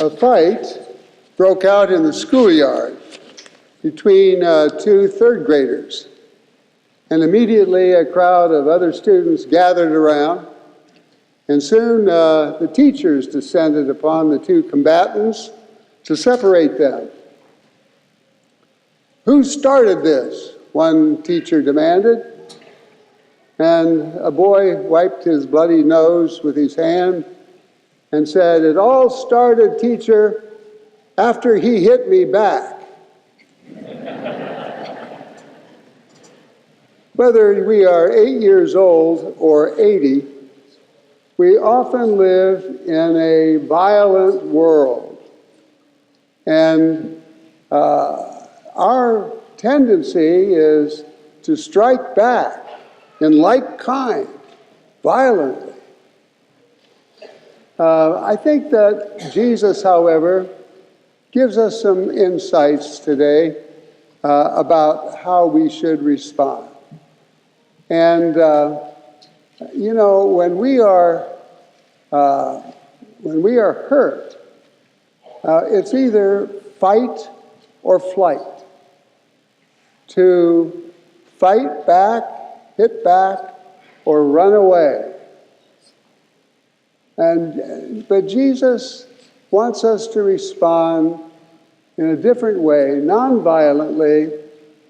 a fight broke out in the schoolyard between two third graders. And immediately a crowd of other students gathered around, and soon the teachers descended upon the two combatants to separate them. "Who started this?" one teacher demanded. And a boy wiped his bloody nose with his hand and said, "It all started, teacher, after he hit me back." Whether we are 8 years old or 80, we often live in a violent world. And our tendency is to strike back in like kind, violently. I think that Jesus, however, gives us some insights today about how we should respond. And when we are hurt, it's either fight or flight. To fight back, hit back, or run away. But Jesus wants us to respond in a different way, non-violently,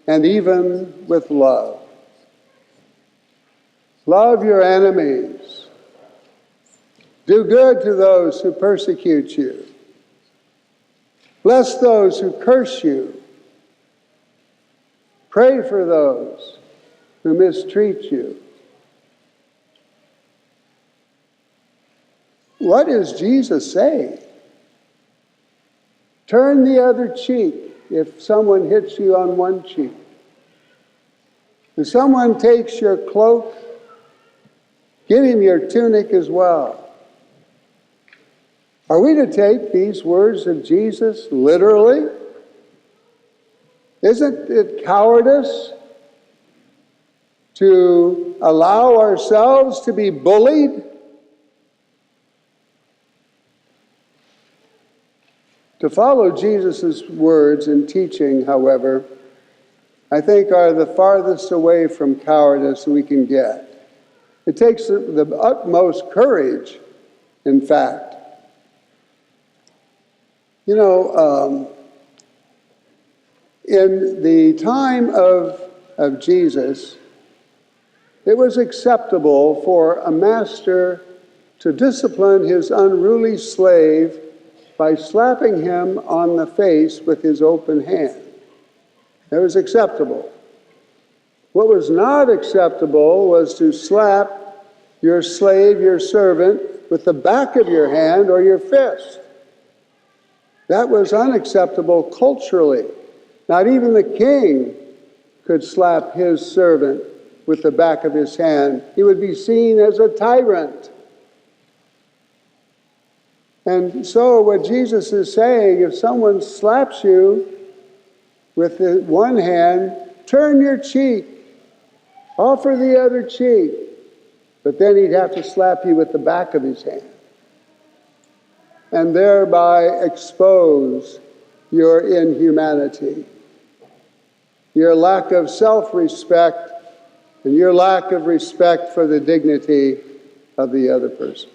and even with love. Love your enemies. Do good to those who persecute you. Bless those who curse you. Pray for those who mistreat you. What does Jesus say? Turn the other cheek if someone hits you on one cheek. If someone takes your cloak, give him your tunic as well. Are we to take these words of Jesus literally? Isn't it cowardice to allow ourselves to be bullied? To follow Jesus' words and teaching, however, I think are the farthest away from cowardice we can get. It takes the utmost courage, in fact. In the time of Jesus, it was acceptable for a master to discipline his unruly slave by slapping him on the face with his open hand. It was acceptable. What was not acceptable was to slap your slave, your servant, with the back of your hand or your fist. That was unacceptable culturally. Not even the king could slap his servant with the back of his hand. He would be seen as a tyrant. And so what Jesus is saying, if someone slaps you with the one hand, turn your cheek, offer the other cheek. But then he'd have to slap you with the back of his hand and thereby expose your inhumanity, your lack of self-respect, and your lack of respect for the dignity of the other person.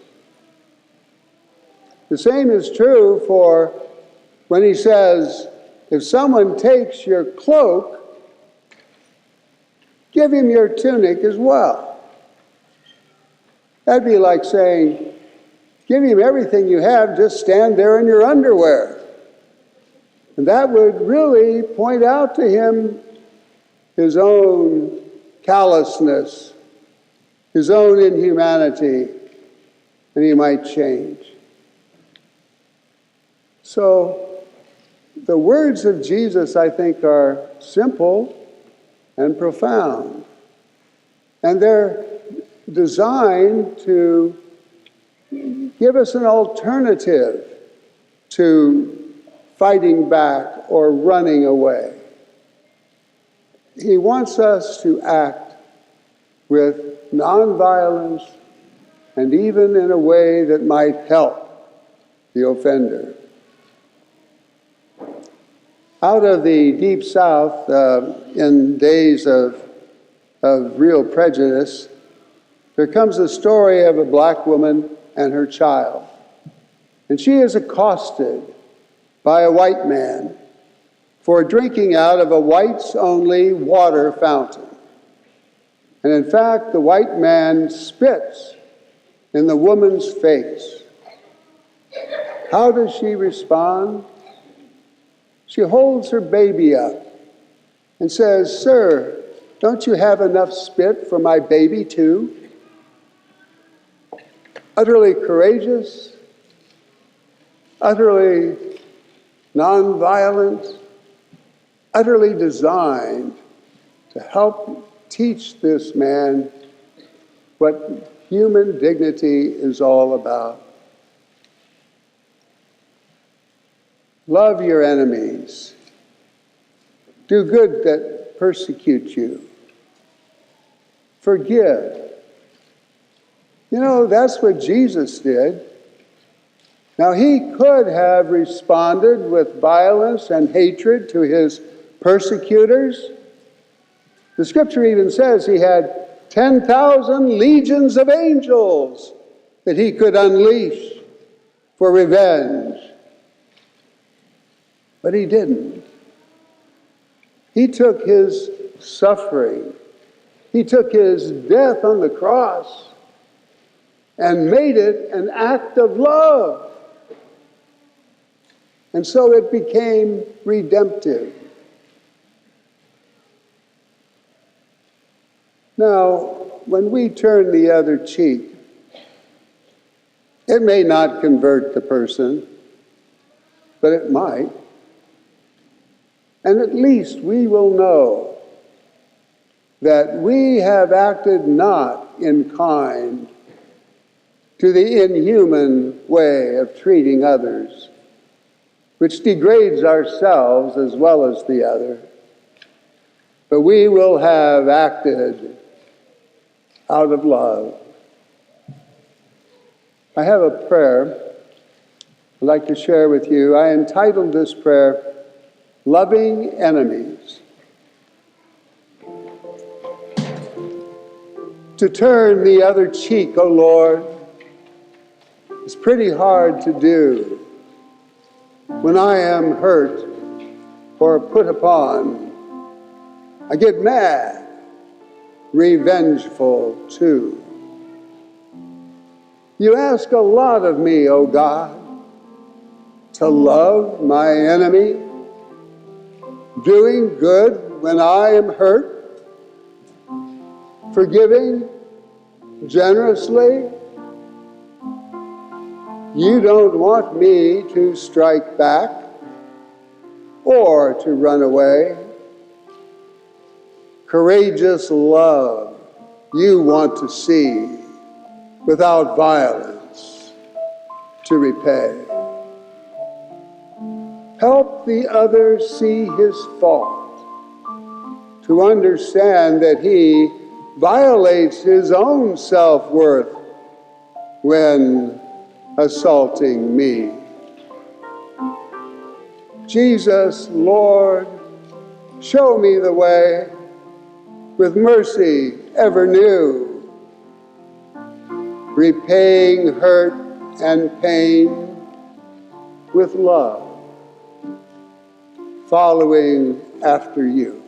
The same is true for when he says, if someone takes your cloak, give him your tunic as well. That'd be like saying, give him everything you have, just stand there in your underwear. And that would really point out to him his own callousness, his own inhumanity, and he might change. So the words of Jesus, I think, are simple and profound. And they're designed to give us an alternative to fighting back or running away. He wants us to act with nonviolence and even in a way that might help the offender. Out of the Deep South, in days of real prejudice, there comes a story of a black woman and her child. And she is accosted by a white man for drinking out of a whites-only water fountain. And in fact, the white man spits in the woman's face. How does she respond? She holds her baby up and says, "Sir, don't you have enough spit for my baby too?" Utterly courageous, utterly nonviolent, utterly designed to help teach this man what human dignity is all about. Love your enemies. Do good that persecute you. Forgive. You know, that's what Jesus did. Now, he could have responded with violence and hatred to his persecutors. The scripture even says he had 10,000 legions of angels that he could unleash for revenge. But he didn't. He took his suffering, he took his death on the cross and made it an act of love. And so it became redemptive. Now, when we turn the other cheek, it may not convert the person, but it might. And at least we will know that we have acted not in kind to the inhuman way of treating others, which degrades ourselves as well as the other. But we will have acted out of love. I have a prayer I'd like to share with you. I entitled this prayer, Loving Enemies. To turn the other cheek, O Lord, is pretty hard to do when I am hurt or put upon. I get mad, revengeful too. You ask a lot of me, O God, to love my enemy, doing good when I am hurt, forgiving generously. You don't want me to strike back or to run away. Courageous love you want to see without violence to repay. Help the other see his fault, to understand that he violates his own self-worth when assaulting me. Jesus, Lord, show me the way, with mercy ever new, repaying hurt and pain with love, following after you.